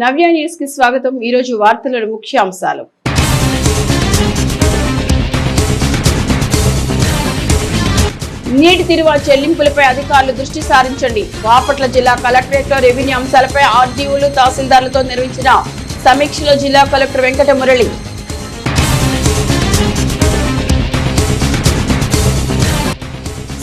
నవ్య news కి స్వాగతం। ఈ రోజు వార్తల ముఖ్య అంశాలు। నీటి తీరువ చెల్లింపులపై అధికారులు దృష్టి సారించండి। బాపట్ల జిల్లా కలెక్టరేట్ లో రెవెన్యూ అంశాలపై ఆర్డీఓలు తహసీల్దార్లతో నిర్వహించిన సమీక్షలో జిల్లా కలెక్టర్ వెంకట మురళి।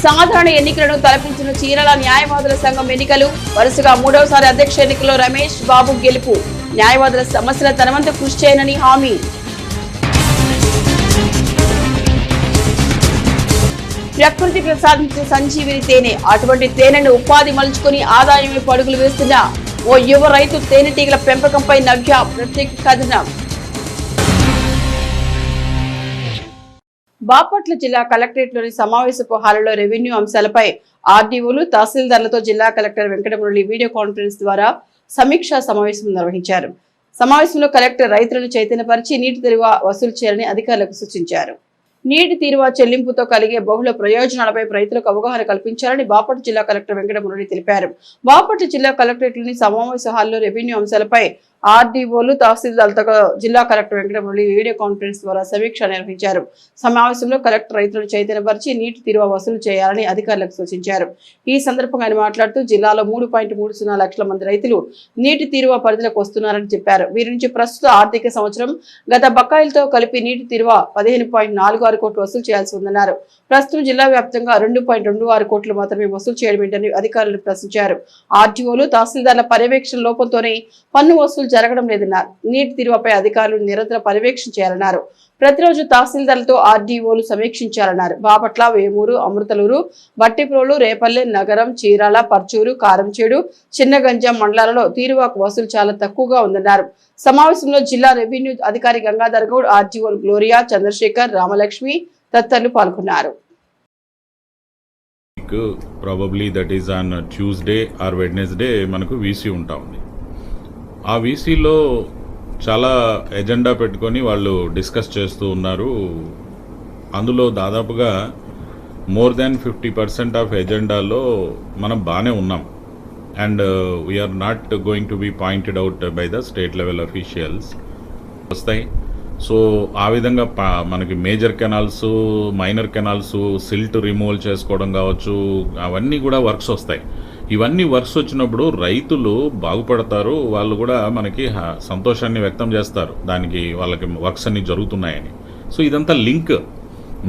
సాధారణ ఎన్నికలను తలపించిన చీరాల న్యాయవాదుల సంఘం ఎన్నికలు వరుసగా మూడవసారి అధ్యక్ష ఎన్నికల్లో రమేష్ బాబు గెలుపు। న్యాయవాదుల సమస్యల తనవంతు కృషి చేయనని హామీ। ప్రకృతి ప్రసాదించిన సంజీవిని తేనె, అటువంటి తేనెను ఉపాధి మలుచుకుని ఆదాయమే పరుగులు వేస్తున్న ఓ యువ రైతు తేనెటీగల పెంపకంపై నవ్య ప్రత్యేక కథనం। బాపట్ల జిల్లా కలెక్టరేట్ లోని సమావేశపు హాలులో రెవెన్యూ అంశాలపై ఆర్డీఓలు తహసీల్దార్లతో జిల్లా collector Venkata Murali video conference ద్వారా సమీక్షా సమావేశం నిర్వహించారు। సమావేశంలో కలెక్టర్ రైతులను చైతన్యపరిచి నీటి తీరువ వసూలు చేయాలని అధికారులకు సూచించారు। నీటి తీరువ చెల్లింపుతో కలిగే బహుళ ప్రయోజనాలపై రైతులకు అవగాహన కల్పించాలని బాపట్ల జిల్లా కలెక్టర్ వెంకట మురళి తెలిపారు। బాపట్ల జిల్లా కలెక్టరేట్ లోని సమావేశ హాల్లో రెవెన్యూ అంశాలపై ఆర్డీఓలు తహసీల్దార్లతో జిల్లా collector Venkata Murali video conference ద్వారా సమీక్ష నిర్వహించారు। సమావేశంలో కలెక్టర్ రైతులను చైతన్యపరిచి నీటి తీరువ వసూలు చేయాలని అధికారులకు సూచించారు। ఈ సందర్భంగా ఆయన మాట్లాడుతూ జిల్లాలో 3.30 లక్షల మంది రైతులు నీటి తీరువ పరిధిలోకి వస్తున్నారని చెప్పారు। వీరి నుంచి ప్రస్తుత ఆర్థిక సంవత్సరం గత బకాయిలతో కలిపి నీటి తీరువ 15.46 కోట్లు వసూలు చేయాల్సి ఉందన్నారు। ప్రస్తుతం జిల్లా వ్యాప్తంగా 2.26 కోట్లు మాత్రమే వసూలు చేయడం ఏంటని అధికారులు ప్రశ్నించారు। ఆర్డీఓలు తహసీల్దార్ల పర్యవేక్షణ లోపంతోనే పన్ను వసూలు జరగడం లేదన్నారు। నీటి తీరువపై అధికారులు నిరంతర పర్యవేక్షణ చేయాలన్నారు। ప్రతిరోజు తహసీల్దార్లతో ఆర్డీఓలు సమీక్షించాలన్నారు। బాపట్ల, వేమూరు, అమృతలూరు, బట్టిప్రోలు, రేపల్లె, నగరం, చీరాల, పర్చూరు, కారంచేడు, చిన్నగంజాం మండలాలలో తీరువాకు వసూలు చాలా తక్కువగా ఉందన్నారు। సమావేశంలో జిల్లా రెవెన్యూ అధికారి గంగాధర్ గౌడ్, ఆర్డీఓలు గ్లోరియా, చంద్రశేఖర్, రామలక్ష్మి తదితరులు పాల్గొన్నారు। Probably that is on Tuesday or Wednesday మనకు వీసీ ఉంటా ఉంది। ఆ వీసీలో చాలా ఎజెండా పెట్టుకొని వాళ్ళు డిస్కస్ చేస్తూ ఉన్నారు। అందులో దాదాపుగా మోర్ దాన్ 50% ఆఫ్ ఎజెండాలో మనం బాగానే ఉన్నాం and we are not going to be pointed out by the state level officials వస్తాయి। సో ఆ విధంగా మనకి major canals, minor canals, silt removal చేసుకోవడం కావచ్చు, అవన్నీ కూడా వర్క్స్ వస్తాయి। ఇవన్నీ వర్క్స్ వచ్చినప్పుడు రైతులు బాగుపడతారు, వాళ్ళు కూడా మనకి సంతోషాన్ని వ్యక్తం చేస్తారు, దానికి వాళ్ళకి వర్క్స్ అన్ని జరుగుతున్నాయని। సో ఇదంతా లింక్,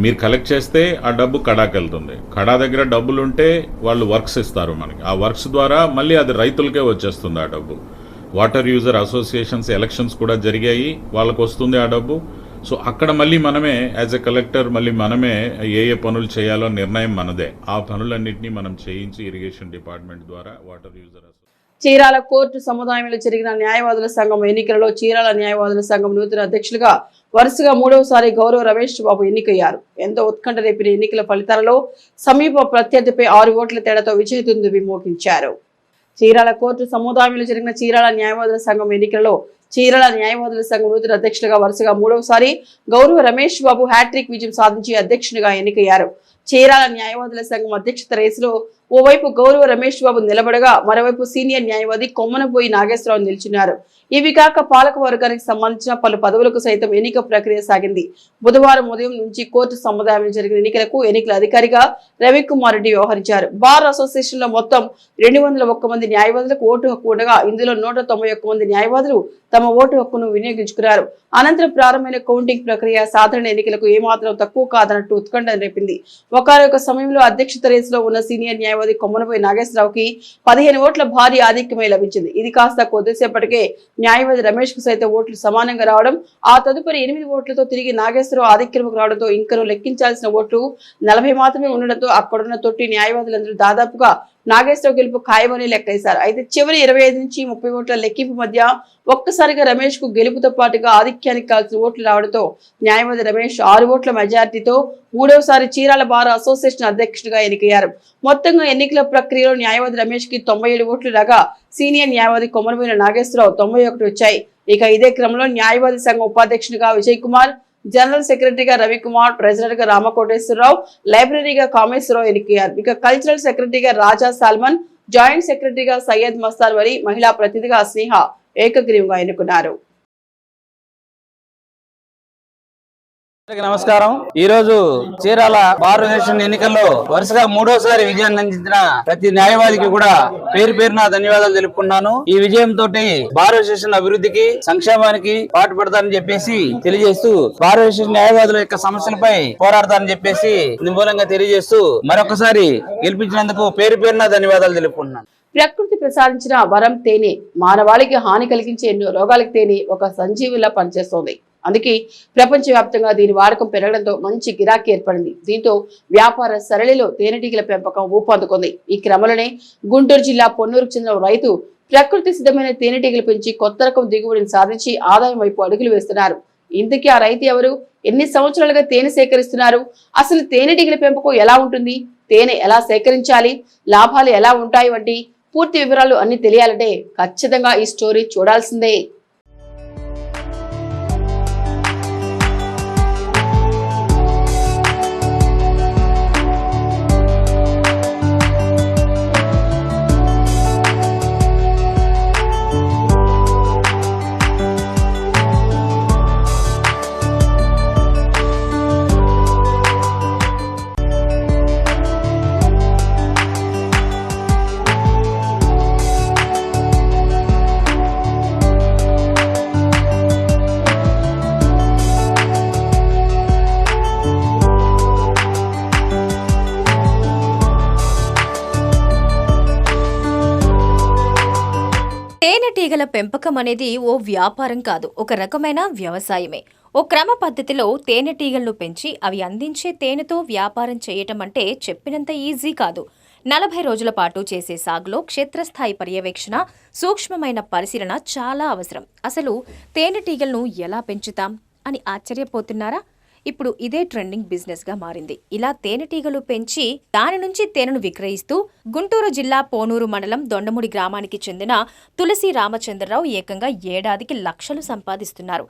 మీరు కలెక్ట్ చేస్తే ఆ డబ్బు కడాకి వెళ్తుంది, కడా దగ్గర డబ్బులు ఉంటే వాళ్ళు వర్క్స్ ఇస్తారు మనకి, ఆ వర్క్స్ ద్వారా మళ్ళీ అది రైతులకే వచ్చేస్తుంది ఆ డబ్బు। వాటర్ యూజర్ అసోసియేషన్స్ ఎలక్షన్స్ కూడా జరిగాయి, వాళ్ళకు వస్తుంది ఆ డబ్బు। సో అక్కడ మళ్ళీ మనమే యాజ్ ఎ కలెక్టర్ మళ్ళీ మనమే ఏ పనులు చేయాలో నిర్ణయం మనదే, ఆ పనులన్నింటినీ మనం చేయించి ఇరిగేషన్ డిపార్ట్మెంట్ ద్వారా వాటర్ యూజర్ చీరాల కోర్టు సముదాయంలో జరిగిన న్యాయవాదుల సంఘం ఎన్నికలలో చీరాల న్యాయవాదుల సంఘం నూతన అధ్యక్షులుగా వరుసగా మూడవసారి గౌరవ రమేష్ బాబు ఎన్నికయ్యారు। ఎంతో ఉత్కంఠ రేపిన ఎన్నికల ఫలితాలలో సమీప ప్రత్యర్థిపై 6 ఓట్ల తేడాతో విజయదుందుబి మోగించారు। చీరాల కోర్టు సముదాయంలో జరిగిన చీరాల న్యాయవాదుల సంఘం ఎన్నికలలో చీరాల న్యాయవాదుల సంఘం నూతన అధ్యక్షులుగా వరుసగా మూడవసారి గౌరవ రమేష్ బాబు హ్యాట్రిక్ విజయం సాధించి అధ్యక్షునిగా ఎన్నికయ్యారు। చీరాల న్యాయవాదుల సంఘం అధ్యక్షత రేసులో ఓవైపు గౌరవ రమేష్ బాబు నిలబడగా మరోవైపు సీనియర్ న్యాయవాది కొమ్మనపోయి నాగేశ్వరరావు నిలిచినారు। ఇవి కాక పాలక వర్గానికి సంబంధించిన పలు పదవులకు సైతం ఎన్నిక ప్రక్రియ సాగింది। బుధవారం ఉదయం నుంచి కోర్టు సముదాయంలో జరిగిన ఎన్నికలకు ఎన్నికల అధికారిగా రవికుమార్ రెడ్డి వ్యవహరించారు। బార్ అసోసియేషన్ లో మొత్తం 201 మంది న్యాయవాదులకు ఓటు హక్కు ఉండగా ఇందులో 191 మంది న్యాయవాదులు తమ ఓటు హక్కును వినియోగించుకున్నారు। అనంతరం ప్రారంభమైన కౌంటింగ్ ప్రక్రియ సాధారణ ఎన్నికలకు ఏమాత్రం తక్కువ కాదన్నట్టు ఉత్కంఠ రేపింది। ఒకనొక సమయంలో అధ్యక్షత రేసులో ఉన్న సీనియర్ న్యాయవాది కొమ్మనపోయి నాగేశ్వరరావుకి 15 ఓట్ల భారీ ఆధిక్యమే లభించింది। ఇది కాస్త కొద్దిసేపటికే న్యాయవాది రమేష్ కు సైతం ఓట్లు సమానంగా రావడం, ఆ తదుపరి 8 ఓట్లతో తిరిగి నాగేశ్వరరావు ఆధిక్యంలోకి రావడంతో ఇంకను లెక్కించాల్సిన ఓట్లు 40 మాత్రమే ఉండడంతో అక్కడున్న తొట్టి న్యాయవాదులందరూ దాదాపుగా నాగేశ్వరరావు గెలుపు ఖాయమని లెక్కేశారు। అయితే చివరి 25 నుంచి 30 ఓట్ల లెక్కింపు మధ్య ఒక్కసారిగా రమేష్ కు గెలుపుతో పాటుగా ఆధిక్యానికి కావాల్సిన ఓట్లు రావడంతో న్యాయవాది రమేష్ 6 ఓట్ల మెజార్టీతో మూడవసారి చీరాల బార్ అసోసియేషన్ అధ్యక్షుడిగా ఎన్నికయ్యారు। మొత్తంగా ఎన్నికల ప్రక్రియలో న్యాయవాది రమేష్ కి 97 ఓట్లు రాగా సీనియర్ న్యాయవాది కొమ్మనపోయిన నాగేశ్వరరావు 91 వచ్చాయి। ఇక ఇదే క్రమంలో న్యాయవాది సంఘం ఉపాధ్యక్షుడిగా విజయ్ కుమార్, జనరల్ సెక్రటరీగా రవికుమార్, ట్రెజరర్ గా రామకోటేశ్వరరావు, లైబ్రరీగా కామేశ్వరరావు ఎన్నికయ్యారు। ఇక కల్చరల్ సెక్రటరీగా రాజా సాల్మన్, జాయింట్ సెక్రటరీగా సయ్యద్ మస్తాన్ వలి, మహిళా ప్రతినిధిగా స్నేహ ఏకగ్రీవంగా ఎన్నుకున్నారు. నమస్కారం. ఈ రోజు చీరాల బార్ అసోసియేషన్ ఎన్నికల్లో వరుసగా మూడోసారి విజయాన్ని అందించిన ప్రతి న్యాయవాదికి కూడా పేరు పేరున ధన్యవాదాలు తెలుపుకున్నాను. ఈ విజయంతో బార్ అసోసియేషన్ అభివృద్ధికి సంక్షేమానికి పాటుపడతారని చెప్పేసి తెలియజేస్తూ బార్ అసోసియేషన్ న్యాయవాదుల యొక్క సమస్యలపై పోరాడతారని చెప్పేసి నిమూలంగా తెలియజేస్తూ మరొకసారి గెలిపించినందుకు పేరు పేరున ధన్యవాదాలు తెలుపుకుంటున్నాను. ప్రకృతి ప్రసాదించిన వరం తేనె మానవాళికి హాని కలిగించే ఎన్నో రోగాలకు తేనె ఒక సంజీవిలా పనిచేస్తోంది. అందుకే ప్రపంచవ్యాప్తంగా దీని వాడకం పెరగడంతో మంచి గిరాకీ ఏర్పడింది. దీంతో వ్యాపార సరళిలో తేనెటీగల పెంపకం ఊపందుకుంది. ఈ క్రమంలోనే గుంటూరు జిల్లా పొన్నూరుకు చెందిన రైతు ప్రకృతి సిద్ధమైన తేనెటీగలు పెంచి కొత్త రకం దిగుబడిని సాధించి ఆదాయం వైపు అడుగులు వేస్తున్నారు. ఇంతకీ ఆ రైతు ఎవరు? ఎన్ని సంవత్సరాలుగా తేనె సేకరిస్తున్నారు? అసలు తేనెటీగల పెంపకం ఎలా ఉంటుంది? తేనె ఎలా సేకరించాలి? లాభాలు ఎలా ఉంటాయి? వంటి పూర్తి వివరాలు అన్ని తెలియాలంటే ఖచ్చితంగా ఈ స్టోరీ చూడాల్సిందే. తేనెటీగల పెంపకం అనేది ఓ వ్యాపారం కాదు, ఒక రకమైన వ్యవసాయమే. ఓ క్రమ పద్ధతిలో తేనెటీగలను పెంచి అవి అందించే తేనెతో వ్యాపారం చేయటం అంటే చెప్పినంత ఈజీ కాదు. 40 రోజుల పాటు చేసే సాగులో క్షేత్రస్థాయి పర్యవేక్షణ, సూక్ష్మమైన పరిశీలన చాలా అవసరం. అసలు తేనెటీగలను ఎలా పెంచుతాం అని ఆశ్చర్యపోతున్నారా? ఇప్పుడు ఇదే ట్రెండింగ్ బిజినెస్ గా మారింది. ఇలా తేనెటీగలు పెంచి దాని నుంచి తేనెను విక్రయిస్తూ గుంటూరు జిల్లా పోనూరు మండలం దొండముడి గ్రామానికి చెందిన తులసి రామచంద్రరావు ఏకంగా ఏడాదికి లక్షలు సంపాదిస్తున్నారు.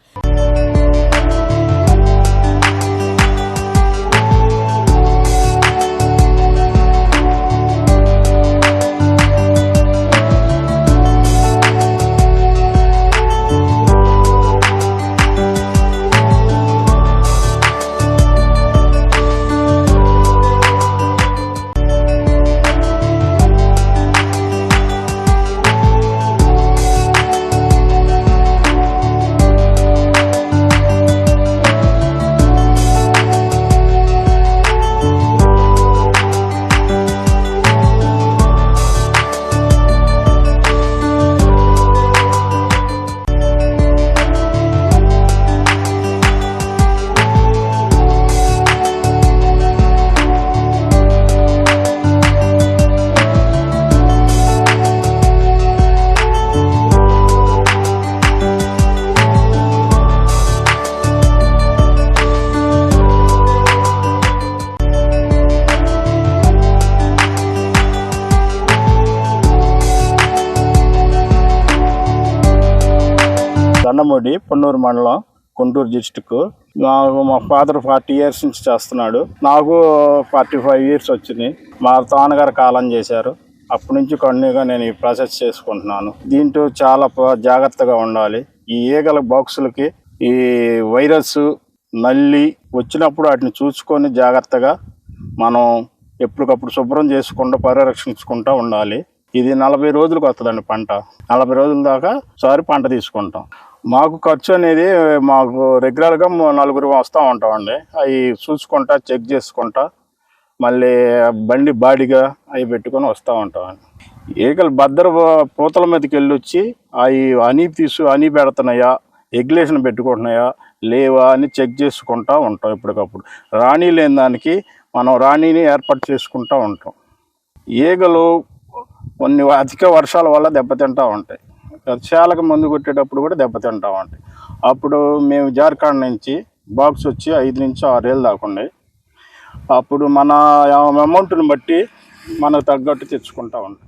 దొండముడి పొన్నూరు మండలం గుంటూరు డిస్టిక్. నాకు మా ఫాదర్ 40 years నుంచి చేస్తున్నాడు. నాకు 45 years వచ్చినాయి. మా తానగారు కాలం చేశారు. అప్పటి నుంచి కంటిన్యూగా నేను ఈ ప్రాసెస్ చేసుకుంటున్నాను. దీంట్లో చాలా జాగ్రత్తగా ఉండాలి. ఈ ఈగల బాక్సులకి ఈ వైరస్ నల్లి వచ్చినప్పుడు వాటిని చూసుకొని జాగ్రత్తగా మనం ఎప్పటికప్పుడు శుభ్రం చేసుకుంటూ పరిరక్షించుకుంటూ ఉండాలి. ఇది 40 రోజులకు వస్తుందండి పంట. 40 రోజుల దాకా సారి పంట తీసుకుంటాం. మాకు ఖర్చు అనేది మాకు రెగ్యులర్గా 4 వస్తూ ఉంటామండి. అవి చూసుకుంటా చెక్ చేసుకుంటా మళ్ళీ బండి బాడీగా అవి పెట్టుకొని వస్తూ ఉంటామండి. ఈగలు బద్దర పూతల మీదకి వెళ్ళి వచ్చి అవి హనీ పెడుతున్నాయా, ఎగ్లేషన్ పెట్టుకుంటున్నాయా లేవా అని చెక్ చేసుకుంటూ ఉంటాం. ఎప్పటికప్పుడు రాణి లేని దానికి మనం రాణిని ఏర్పాటు చేసుకుంటూ ఉంటాం. ఈగలు కొన్ని అధిక వర్షాల వల్ల దెబ్బతింటూ ఉంటాయి. వర్షాలకు మందు కొట్టేటప్పుడు కూడా దెబ్బతింటూ ఉంటాయి. అప్పుడు మేము జార్ఖండ్ నుంచి బాక్స్ వచ్చి 5 నుంచి 6 ఏళ్ళు దాకా ఉన్నాయి. అప్పుడు మన అమౌంట్ని బట్టి మనకు తగ్గట్టు తెచ్చుకుంటూ ఉంటాం.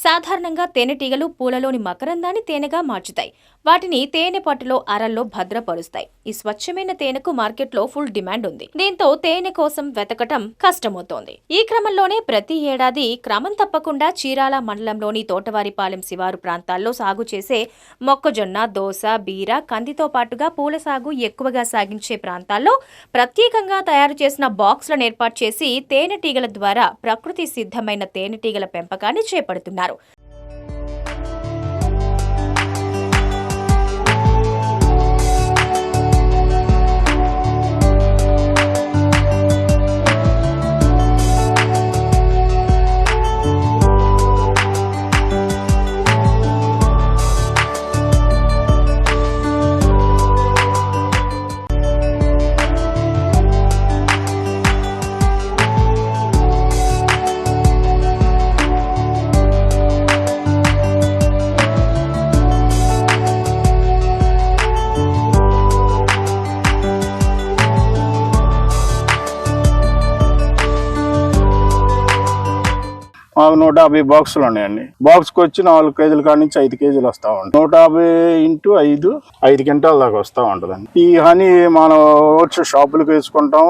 సాధారణంగా తేనెటీగలు పూలలోని మకరందాన్ని తేనెగా మార్చుతాయి. వాటిని తేనె పట్టులో అరల్లో భద్రపరుస్తాయి. ఈ స్వచ్ఛమైన తేనెకు మార్కెట్లో ఫుల్ డిమాండ్ ఉంది. దీంతో తేనె కోసం వెతకటం కష్టమవుతోంది. ఈ క్రమంలోనే ప్రతి ఏడాది క్రమం తప్పకుండా చీరాల మండలంలోని తోటవారిపాలెం శివారు ప్రాంతాల్లో సాగు చేసే మొక్కజొన్న, దోస, బీర, కందితో పాటుగా పూల సాగు ఎక్కువగా సాగించే ప్రాంతాల్లో ప్రత్యేకంగా తయారు చేసిన బాక్సులను ఏర్పాటు చేసి తేనెటీగల ద్వారా ప్రకృతి సిద్ధమైన తేనెటీగల పెంపకాన్ని చేపడుతున్నారు. మాకు 150 బాక్సులు ఉన్నాయండి. బాక్స్కి వచ్చి 4 కేజీల కాడి నుంచి 5 కేజీలు వస్తూ ఉంటాయి. 150 × 5 క్వింటాల దాకా వస్తూ ఉంటుందండి. ఈ హనీ మనం వచ్చి షాపులకు వేసుకుంటాం,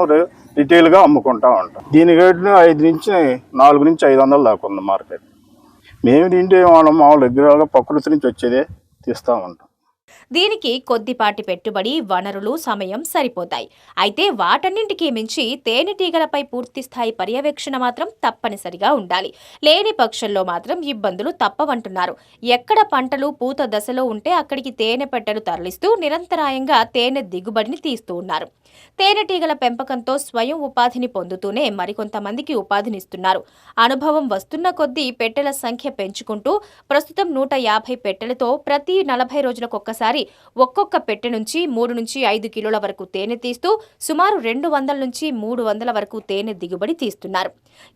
రిటైల్గా అమ్ముకుంటా ఉంటాం. దీని రేటు 4 నుంచి 500 దాకా ఉంది మార్కెట్. మేము తింటే మనం మామూలు రెగ్యులర్గా ప్రకృతి నుంచి వచ్చేదే తీస్తూ ఉంటాం. దీనికి కొద్దిపాటి పెట్టుబడి, వనరులు, సమయం సరిపోతాయి. అయితే వాటన్నింటికీ మించి తేనెటీగలపై పూర్తిస్థాయి పర్యవేక్షణ మాత్రం తప్పనిసరిగా ఉండాలి. లేని పక్షంలో మాత్రం ఇబ్బందులు తప్పవంటున్నారు. ఎక్కడ పంటలు పూత దశలో ఉంటే అక్కడికి తేనె పెట్టెలు తరలిస్తూ నిరంతరాయంగా తేనె దిగుబడిని తీస్తూ ఉన్నారు. తేనెటీగల పెంపకంతో స్వయం ఉపాధిని పొందుతూనే మరికొంతమందికి ఉపాధినిస్తున్నారు. అనుభవం వస్తున్న కొద్దీ పెట్టెల సంఖ్య పెంచుకుంటూ ప్రస్తుతం 150 పెట్టెలతో ప్రతి 40 రోజులకొక్కసారి ఒక్కొక్క పెట్టె నుంచి 3 నుంచి 5 కిలోల వరకు తేనె తీస్తూ సుమారు 200 నుంచి 300 వరకు తేనె దిగుబడి తీస్తున్నారు.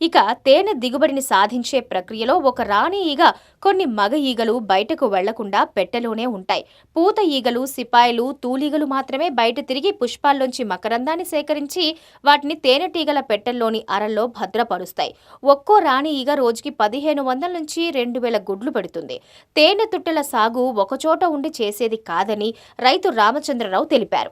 ఇక తేనె దిగుబడిని సాధించే ప్రక్రియలో ఒక రాణి ఈగ, కొన్ని మగ ఈగలు బయటకు వెళ్లకుండా పెట్టెలోనే ఉంటాయి. పూత ఈగలు, సిపాయిలు, తూలీగలు మాత్రమే బయట తిరిగి పుష్పాల్లోంచి మకరందాన్ని సేకరించి వాటిని తేనెటీగల పెట్టెల్లోని అరల్లో భద్రపరుస్తాయి. ఒక్కో రాణి ఈగ రోజుకి 1500 నుంచి 2000 గుడ్లు పెడుతుంది. తేనె తుట్టెల సాగు ఒకచోట ఉండి చేసేది కాదని రైతు రామచంద్రరావు తెలిపారు.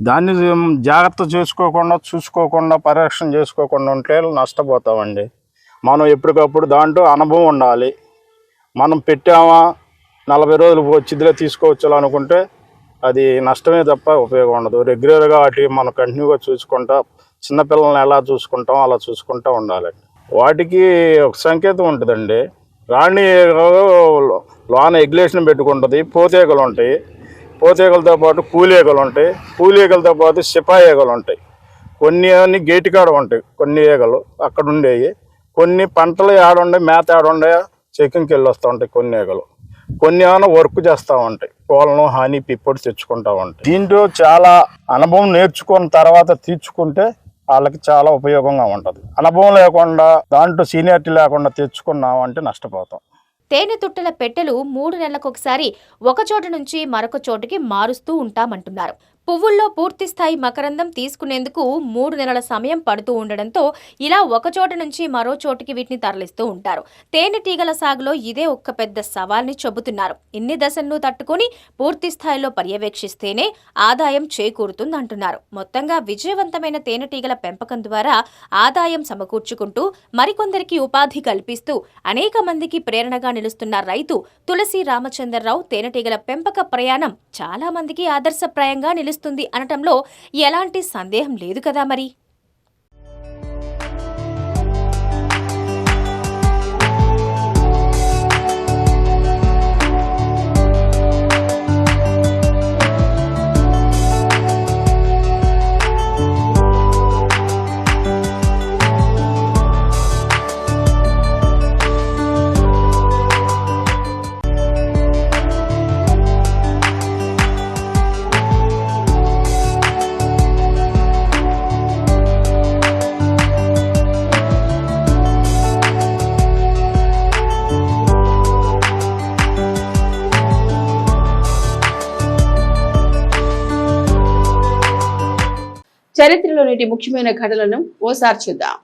దాన్ని జాగ్రత్త చూసుకోకుండా పరిరక్షణ చేసుకోకుండా ఉంటే నష్టపోతామండి. మనం ఎప్పటికప్పుడు దాంట్లో అనుభవం ఉండాలి. మనం పెట్టామా 40 రోజులు వచ్చిదిలే తీసుకోవచ్చు అనుకుంటే అది నష్టమే తప్ప ఉపయోగం ఉండదు. రెగ్యులర్గా వాటి మనం కంటిన్యూగా చూసుకుంటా, చిన్నపిల్లల్ని ఎలా చూసుకుంటామో అలా చూసుకుంటూ ఉండాలండి. వాటికి ఒక సంకేతం ఉంటుందండి. రాణి లోన ఎగ్లేషన్ పెట్టుకుంటుంది, పోతేగలు ఉంటాయి, పోతేగలతో పాటు కూలీగలు ఉంటాయి, కూలీగలతో పాటు సిపాయి ఈగలు ఉంటాయి. కొన్ని గేటు కాడ ఉంటాయి, కొన్ని ఈగలు అక్కడ ఉండేవి. కొన్ని పంటలు ఆడుండే, మేత ఆడుండే చెకింగ్కి వెళ్ళి వస్తూ ఉంటాయి కొన్ని ఈగలు. కొన్ని ఏమైనా వర్క్ చేస్తూ ఉంటాయి, కోళ్ళను హాని పిప్పొడి తెచ్చుకుంటూ ఉంటాయి. దీంట్లో చాలా అనుభవం నేర్చుకున్న తర్వాత తీర్చుకుంటే వాళ్ళకి చాలా ఉపయోగంగా ఉంటుంది. అనుభవం లేకుండా దాంట్లో సీనియారిటీ లేకుండా తెచ్చుకున్నామంటే నష్టపోతాం. తేనె తుట్టెల పెట్టెలు 3 నెలలకొకసారి ఒక చోట నుంచి మరొక చోటుకి మారుస్తూ ఉంటామంటున్నారు. పువ్వుల్లో పూర్తిస్థాయి మకరందం తీసుకునేందుకు 3 నెలల సమయం పడుతూ ఉండడంతో ఇలా ఒక చోట నుంచి మరో చోటికి వీటిని తరలిస్తూ ఉంటారు. తేనెటీగల సాగులో ఇదే ఒక్క పెద్ద సవాల్ని చెబుతున్నారు. ఇన్ని దశలను తట్టుకుని పూర్తి స్థాయిలో పర్యవేక్షిస్తేనే ఆదాయం చేకూరుతుందంటున్నారు. మొత్తంగా విజయవంతమైన తేనెటీగల పెంపకం ద్వారా ఆదాయం సమకూర్చుకుంటూ మరికొందరికి ఉపాధి కల్పిస్తూ అనేక మందికి ప్రేరణగా నిలుస్తున్న రైతు తులసి రామచంద్రరావు తేనెటీగల పెంపక ప్రయాణం చాలా మందికి ఆదర్శప్రాయంగా నిలుస్తుంది అనటంలో ఎలాంటి సందేహం లేదు కదా మరి. చరిత్రలో నేటి ముఖ్యమైన ఘటనలను ఓసారి చూద్దాం.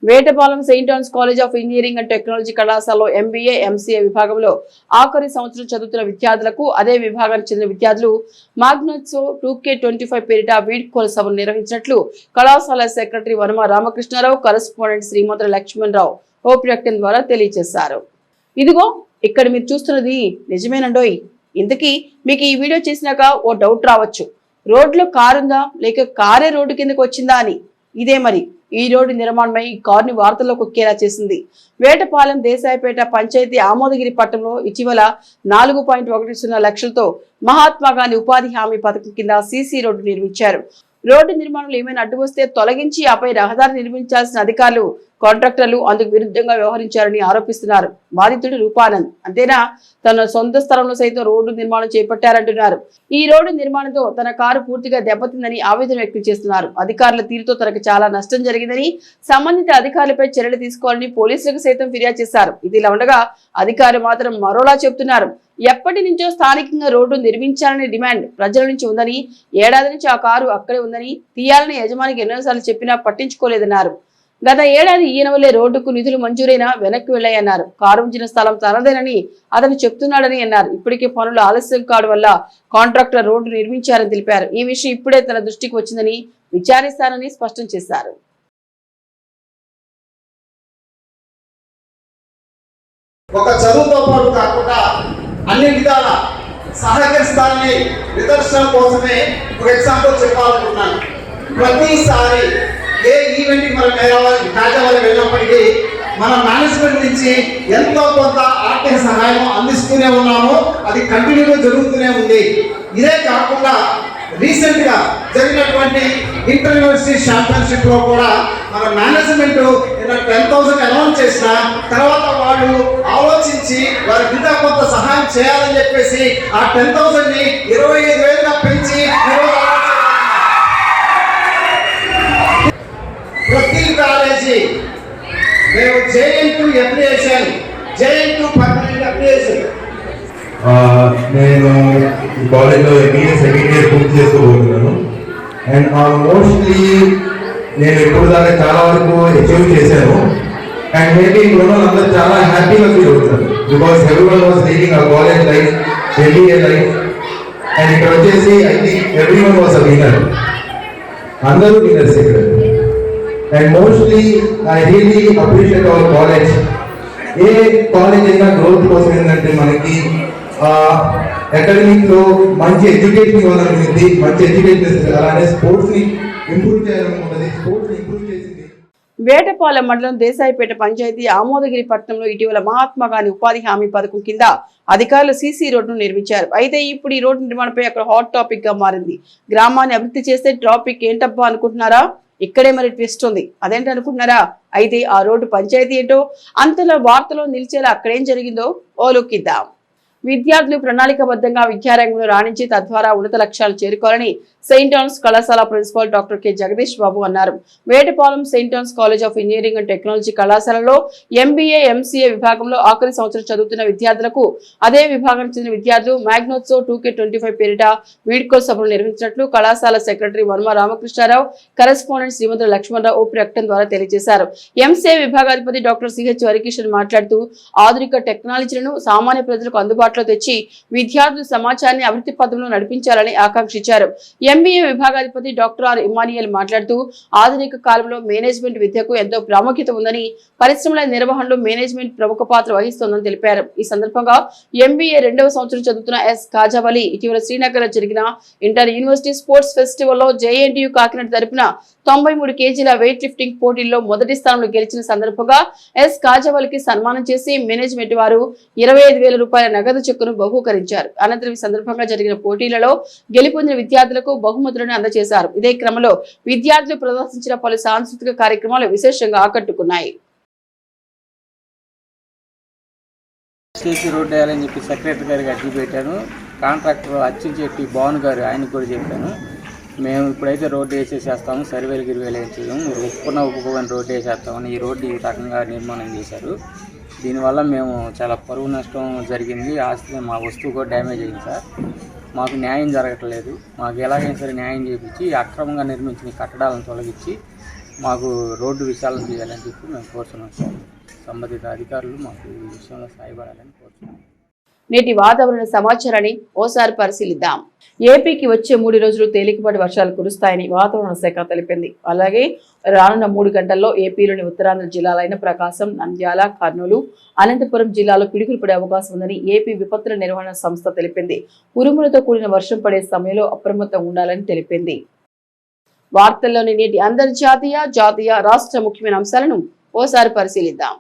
Vetapalem saint Ann's college of engineering and technology కళాశాలలో MBA, MCA విభాగంలో ఆఖరి సంవత్సరం చదువుతున్న విద్యార్థులకు అదే విభాగానికి చెందిన విద్యార్థులు మాగ్నోత్సవ్ 2K25 పేరిట వీడ్కోలు సభను నిర్వహించినట్లు కళాశాల సెక్రటరీ వర్మ రామకృష్ణారావు, కరెస్పాండెంట్ శ్రీమంతుల లక్ష్మణరావు ఓ ప్రకటన ద్వారా తెలియజేశారు. ఇదిగో ఇక్కడ మీరు చూస్తున్నది నిజమేనండోయ్. ఇంతకీ మీకు ఈ వీడియో చేసినాక ఓ డౌట్ రావచ్చు, రోడ్లో కారుందా లేక కారే రోడ్డు కిందకు వచ్చిందా అని. ఇదే మరి ఈ రోడ్డు నిర్మాణమై ఈ కారుని వార్తల్లో కొక్కేలా చేసింది. వేటపాలెం దేశాయపేట పంచాయతీ ఆమోదగిరి పట్టణంలో ఇటీవల 4.10 లక్షలతో మహాత్మా గాంధీ ఉపాధి హామీ పథకం కింద CC రోడ్డు నిర్మించారు. రోడ్డు నిర్మాణంలో ఏమైనా అడ్డు వస్తే తొలగించి ఆపై రహదారి నిర్మించాల్సిన అధికారులు, కాంట్రాక్టర్లు అందుకు విరుద్ధంగా వ్యవహరించారని ఆరోపిస్తున్నారు. బాధితుడు రూపానంద్ అంతేనా, తన సొంత స్థలంలో సైతం రోడ్డు నిర్మాణం చేపట్టారంటున్నారు. ఈ రోడ్డు నిర్మాణంతో తన కారు పూర్తిగా దెబ్బతిందని ఆవేదన వ్యక్తం చేస్తున్నారు. అధికారుల తీరుతో తనకు చాలా నష్టం జరిగిందని, సంబంధిత అధికారులపై చర్యలు తీసుకోవాలని పోలీసులకు సైతం ఫిర్యాదు చేశారు. ఇదిలా ఉండగా అధికారులు మాత్రం మరోలా చెబుతున్నారు. ఎప్పటి నుంచో స్థానికంగా రోడ్డు నిర్మించాలనే డిమాండ్ ప్రజల నుంచి ఉందని, ఏడాది నుంచి ఆ కారు అక్కడే ఉందని, తీయాలని యజమానికి ఎన్నోసార్లు చెప్పినా పట్టించుకోలేదన్నారు. గత ఏడాది ఈయన వల్లే రోడ్డుకు నిధులు మంజూరైనా వెనక్కి వెళ్లాయన్నారు. కారు ఉంచిన స్థలం తనదేనని అతను చెప్తున్నాడని అన్నారు. ఇప్పటికే పనులు ఆలస్యం కావడం వల్ల కాంట్రాక్టర్ రోడ్డు నిర్మించారని తెలిపారు. ఈ విషయం ఇప్పుడే తన దృష్టికి వచ్చిందని విచారిస్తానని స్పష్టం చేశారు. ఒక చదువుతో పాటు కాకుండా అన్ని విధాల సహకరిస్తానని నిదర్శనం కోసమే ఒక ఎగ్జాంపుల్ చెప్పాలనుకున్నాను. ప్రతిసారి ఏ ఈవెంట్కి మనం పేదవాళ్ళు వెళ్ళినప్పటికీ మన మేనేజ్మెంట్ నుంచి ఎంతో కొంత ఆర్థిక సహాయం అందిస్తూనే ఉన్నాము. అది కంటిన్యూగా జరుగుతూనే ఉంది. ఇదే కాకుండా రీసెంట్ గా జరిగినటువంటి ఇంటర్ యూనివర్సిటీ ఛాంపియన్షిప్ లో కూడా మన మేనేజ్మెంట్ 10,000 అనౌన్స్ చేసిన తర్వాత వాళ్ళు ఆలోచించి వారికి ఇంకా కొంత సహాయం చేయాలని చెప్పేసి ఆ 10,000 ని 25,000గా పెంచి ప్రతి కాలేజీ మేము JN2 application, JN2 permanent application నేను ఈ కాలేజ్లో MBA సెకండ్ ఇయర్ పూర్తి చేసుకోబోతున్నాను. అండ్ మోస్ట్లీ నేను ఇప్పుడు దాకా చాలా వరకు అచీవ్ చేశాను. అండ్ మేబీ ఇప్పుడు అందరూ చాలా హ్యాపీగా ఫీల్ అవుతున్నారు. బికాస్ ఎవ్రీవన్ వాజ్ లీడింగ్ ఆ college life, MBA life. And ఇక్కడ వచ్చేసి I think everyone was a winner. అందరూ విన్నర్స్ ఇక్కడ. And mostly I really appreciate hour college. A college అయినా గ్రోత్ కోసం ఏంటంటే మనకి అకాడమిక్ లో మంచి ఎడ్యుకేషన్ ఇవ్వాలనుకుంది, మంచి ఎడ్యుకేషన్ ఇస్తుంది. అలానే స్పోర్ట్స్ ని ఇంప్రూవ్ చేయాలనుకుంటుంది. స్పోర్ట్స్ ఇంప్రూవ్ చేసింది. వేటపాలెం మండలం దేశాయిపేట పంచాయతీ ఆమోదగిరి పట్టణంలో ఇటీవల మహాత్మా గాంధీ ఉపాధి హామీ పథకం కింద అధికారులు సీసీ రోడ్డును నిర్మించారు. అయితే ఇప్పుడు ఈ రోడ్డు నిర్మాణంపై అక్కడ హాట్ టాపిక్ గా మారింది. గ్రామాన్ని అభివృద్ధి చేస్తే టాపిక్ ఏంటబ్బా అనుకుంటున్నారా? ఇక్కడే మరి ట్విస్ట్ ఉంది. అదేంటి అనుకుంటున్నారా? అయితే ఆ రోడ్డు పంచాయతీ ఏంటో అంతలో వార్తలో నిలిచేలా అక్కడేం జరిగిందో ఓ లుక్ ఇద్దాం. విద్యార్థులు ప్రణాళికబద్ధంగా విద్యారంగంలో రాణించి తద్వారా ఉన్నత లక్ష్యాలు చేరుకోవాలని సెయింట్ ఆన్స్ కళాశాల principal doctor K Jagadish Babu అన్నారు. Vetapalem saint Ann's college of engineering and technology కళాశాలలో ఎంబీఏ, ఎంసీఏ విభాగంలో ఆఖరి సంవత్సరం చదువుతున్న విద్యార్థులకు అదే విభాగానికి చెందిన విద్యార్థులు మ్యాగ్నోత్సవ్ 2K25 పేరిట వీడ్కో సభలు నిర్వహించినట్లు కళాశాల సెక్రటరీ వర్మ రామకృష్ణారావు, కరెస్పాండెంట్ శ్రీమంతుల లక్ష్మణరావు ఓ ప్రకటన ద్వారా తెలియజేశారు. ఎంసీఏ విభాగాధిపతి డాక్టర్ సిహెచ్ హరికిషన్ మాట్లాడుతూ ఆధునిక టెక్నాలజీలను సామాన్య ప్రజలకు అందుబాటులో తెచ్చి విద్యార్థులు సమాజాన్ని అభివృద్ధి పథంలో నడిపించాలని ఆకాంక్షించారు. ఎంబీఏ విభాగాధిపతి డాక్టర్ ఆర్ ఇమానియల్ మాట్లాడుతూ ఆధునిక కాలంలో మేనేజ్మెంట్ విద్యకు ఎంతో ప్రాముఖ్యత ఉందని, పరిశ్రమల నిర్వహణలో మేనేజ్మెంట్ ప్రముఖ పాత్ర వహిస్తోందని తెలిపారు. ఈ సందర్భంగా ఎంబీఏ 2వ సంవత్సరం చదువుతున్న ఎస్ కాజావలి ఇటీవల శ్రీనగర్ లో జరిగిన ఇంటర్ యూనివర్సిటీ స్పోర్ట్స్ ఫెస్టివల్ లో జేఎన్టీయూ కాకినాడ తరపున 93 కేజీల వెయిట్ లిఫ్టింగ్ పోటీల్లో మొదటి స్థానంలో గెలిచిన సందర్భంగా ఎస్ కాజావలికి సన్మానం చేసి మేనేజ్మెంట్ వారు 25,000 రూపాయల నగదు చెక్కును బహూకరించారు. అనంతరం ఈ సందర్భంగా జరిగిన పోటీలలో గెలుపొందిన విద్యార్థులకు బహుమతులను అందజేశారు. ఇదే క్రమంలో విద్యార్థులు ప్రదర్శించిన పలు సాంస్కృతిక కార్యక్రమాలు విశేషంగా ఆకట్టుకున్నాయి. సీసీ రోడ్డు వేయాలని చెప్పి సెక్రటరీ గారికి అర్జీ పెట్టాను. కాంట్రాక్టర్ అచ్చించెట్టి భాను గారు ఆయనకు కూడా చెప్పాను. మేము ఇప్పుడైతే రోడ్డు వేసేసేస్తాము, సర్వేలు గిరివేలు ఏం చేయము, మీరు ఒప్పుకోని రోడ్డు వేసేస్తామని ఈ రోడ్డు ఈ రకంగా నిర్మాణం చేశారు. దీనివల్ల మేము చాలా పరువు నష్టం జరిగింది. ఆస్తి మా వస్తువు కూడా డ్యామేజ్ అయింది సార్. మాకు న్యాయం జరగట్లేదు. మాకు ఎలాగైనా సరే న్యాయం చేయించి అక్రమంగా నిర్మించిన కట్టడాలను తొలగించి మాకు రోడ్డు విశాలం చేయాలని చెప్పి మేము కోరుతున్నాం సార్. సంబంధిత అధికారులు మాకు ఈ విషయంలో సహాయపడాలని కోరుతున్నాం. నేటి వాతావరణ సమాచారాన్ని ఓసారి పరిశీలిద్దాం. ఏపీకి వచ్చే 3 రోజులు తేలికపాటి వర్షాలు కురుస్తాయని వాతావరణ శాఖ తెలిపింది. అలాగే రానున్న 3 గంటల్లో ఏపీలోని ఉత్తరాంధ్ర జిల్లాలైన ప్రకాశం, నంద్యాల, కర్నూలు, అనంతపురం జిల్లాలో పిడుగులు పడే అవకాశం ఉందని ఏపీ విపత్తుల నిర్వహణ సంస్థ తెలిపింది. ఉరుములతో కూడిన వర్షం పడే సమయంలో అప్రమత్తంగా ఉండాలని తెలిపింది. వార్తల్లోని నేటి అంతర్జాతీయ, జాతీయ, రాష్ట్ర ముఖ్యమైన అంశాలను ఓసారి పరిశీలిద్దాం.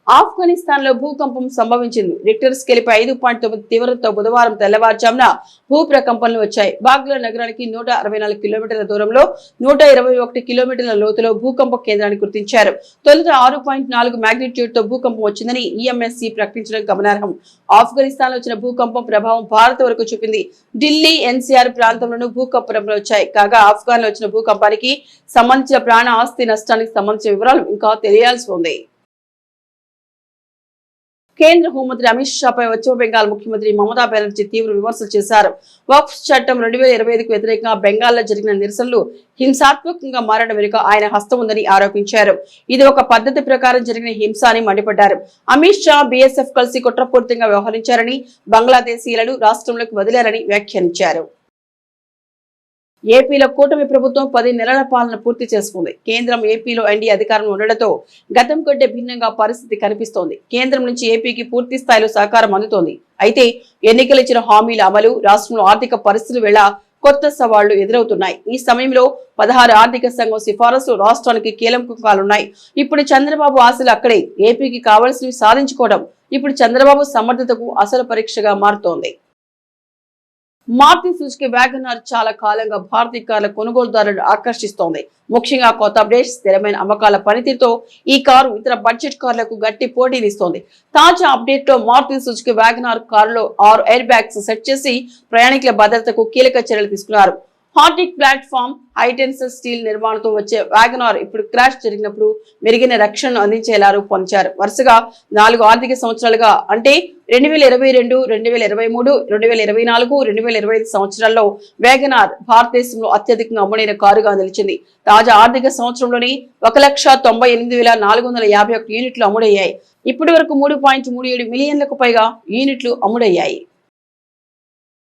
ఆఫ్ఘనిస్తాన్ లో భూకంపం సంభవించింది. రిక్టర్ స్కేలుపై 5.9 తీవ్రతతో బుధవారం తెల్లవారుజామున భూ ప్రకంపనలు వచ్చాయి. బాగ్లా నగరానికి 164 కిలోమీటర్ల దూరంలో 121 కిలోమీటర్ల లోతులో భూకంప కేంద్రాన్ని గుర్తించారు. తొలుత 6.4 మాగ్నిట్యూడ్ తో భూకంపం వచ్చిందని ఈఎంఎస్సి ప్రకటించడం గమనార్హం. ఆఫ్ఘనిస్తాన్ లో వచ్చిన భూకంపం ప్రభావం భారత్ వరకు చూపింది. ఢిల్లీ, ఎన్సీఆర్ ప్రాంతంలోనూ భూకంపాలు వచ్చాయి. కాగా ఆఫ్ఘాన్ లో వచ్చిన భూకంపానికి సంబంధించిన ప్రాణ ఆస్తి నష్టానికి సంబంధించిన వివరాలు ఇంకా తెలియాల్సి ఉంది. కేంద్ర హోంమంత్రి అమిత్ షాపై పశ్చిమ బెంగాల్ ముఖ్యమంత్రి మమతా బెనర్జీ తీవ్ర విమర్శలు చేశారు. వక్ఫ్ చట్టం 2025కు వ్యతిరేకంగా బెంగాల్లో జరిగిన నిరసనలు హింసాత్మకంగా మారడం వెనుక ఆయన హస్తం ఉందని ఆరోపించారు. ఇది ఒక పద్ధతి ప్రకారం జరిగిన హింస అని మండిపడ్డారు. అమిత్ షా, బీఎస్ఎఫ్ కలిసి కుట్రపూరితంగా వ్యవహరించారని, బంగ్లాదేశీయులను రాష్ట్రంలోకి వదిలారని వ్యాఖ్యానించారు. ఏపీలో కూటమి ప్రభుత్వం 10 నెలల పాలన పూర్తి చేసుకుంది. కేంద్రం ఏపీలో ఎన్డీఏ అధికారంలో ఉండడంతో గతం కంటే భిన్నంగా పరిస్థితి కనిపిస్తోంది. కేంద్రం నుంచి ఏపీకి పూర్తి స్థాయిలో సహకారం అందుతోంది. అయితే ఎన్నికలు ఇచ్చిన హామీల అమలు, రాష్ట్రంలో ఆర్థిక పరిస్థితుల వేళ కొత్త సవాళ్లు ఎదురవుతున్నాయి. ఈ సమయంలో 16 ఆర్థిక సంఘం సిఫారసులు రాష్ట్రానికి కీలకం కానున్నాయి. ఇప్పుడు చంద్రబాబు ఆశలు అక్కడే. ఏపీకి కావాల్సినవి సాధించుకోవడం ఇప్పుడు చంద్రబాబు సమర్థతకు అసలు పరీక్షగా మారుతోంది. మారుతి సుజుకి వ్యాగనార్ చాలా కాలంగా భారతీయ కార్ల కొనుగోలుదారులను ఆకర్షిస్తోంది. ముఖ్యంగా కొత్త అప్డేట్స్, స్థిరమైన అమ్మకాల పనితీరుతో ఈ కారు ఇతర బడ్జెట్ కార్లకు గట్టి పోటీనిస్తోంది. తాజా అప్డేట్ లో మారుతి సుజుకి వ్యాగనార్ కారులో 6 ఎయిర్ బ్యాగ్స్ సెట్ చేసి ప్రయాణికుల భద్రతకు కీలక చర్యలు తీసుకున్నారు. హార్టిక్ ప్లాట్ఫామ్, హైటెన్సివ్ స్టీల్ నిర్మాణంతో వచ్చే వ్యాగనార్ ఇప్పుడు క్రాష్ జరిగినప్పుడు మెరుగైన రక్షణను అందించేలా రూపొందించారు. వరుసగా 4 ఆర్థిక సంవత్సరాలుగా అంటే 2022, 2023, 2024, 2025 సంవత్సరాల్లో వ్యాగనార్ భారతదేశంలో అత్యధికంగా అమ్ముడైన కారుగా నిలిచింది. తాజా ఆర్థిక సంవత్సరంలోని 1,98,451 యూనిట్లు అమ్ముడయ్యాయి. ఇప్పటి వరకు 3.37 మిలియన్లకు పైగా యూనిట్లు అమ్ముడయ్యాయి.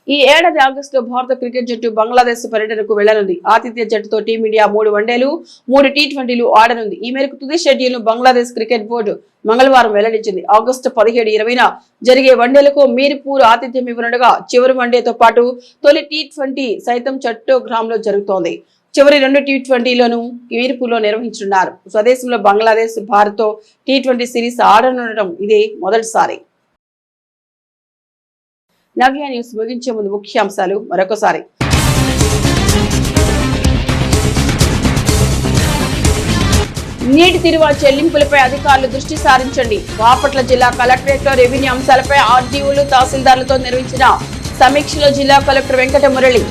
ఈ ఏడాది ఆగస్టులో భారత క్రికెట్ జట్టు బంగ్లాదేశ్ పర్యటనకు వెళ్లనుంది. ఆతిథ్య జట్టుతో టీమిండియా 3 వన్డేలు, 3 టీ20లు ఆడనుంది. ఈ మేరకు తుది షెడ్యూల్ ను బంగ్లాదేశ్ క్రికెట్ బోర్డు మంగళవారం వెల్లడించింది. ఆగస్టు 17, 20న జరిగే వన్డేలకు మీర్పూర్ ఆతిథ్యం ఇవ్వనుండగా చివరి వన్డేతో పాటు తొలి టీ20 సైతం చట్టోగ్రామ్ లో జరుగుతోంది. చివరి 2 T20లను మీర్పూర్లో నిర్వహించనున్నారు. స్వదేశంలో బంగ్లాదేశ్ భారత్తో T20 సిరీస్ ఆడనుండటం ఇదే మొదటిసారి. నవ్య న్యూస్ ముగించే ముందు ముఖ్యాంశాలు మరొకసారి. నీటి తిరువ చెల్లింపులపై అధికారులు దృష్టి సారించండి. బాపట్ల జిల్లా కలెక్టరేట్ లో రెవెన్యూ అంశాలపై ఆర్డీఓలు తహసీల్దార్లతో నిర్వహించిన సమీక్షలో జిల్లా కలెక్టర్ వెంకట మురళి.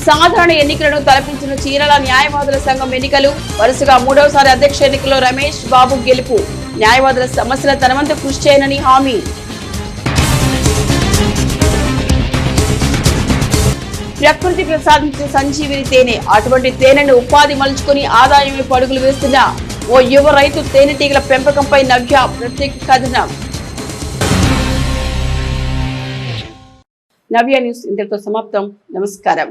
సాధారణ ఎన్నికలను తలపించిన చీరాల న్యాయవాదుల సంఘం ఎన్నికలు. వరుసగా 3వసారి అధ్యక్ష ఎన్నికల్లో రమేష్ బాబు గెలుపు. న్యాయవాదుల సమస్యల తనవంతు కృషి చేయనని హామీ. ప్రకృతి ప్రసాదించిన సంజీవిని తేనె. అటువంటి తేనెను ఉపాధి మలుచుకుని ఆదాయమే పరుగులు వేస్తున్న ఓ యువ రైతు తేనెటీగల పెంపకంపై నవ్య ప్రత్యేక కథనం. నవ్య న్యూస్ ఇంతటితో సమాప్తం. నమస్కారం.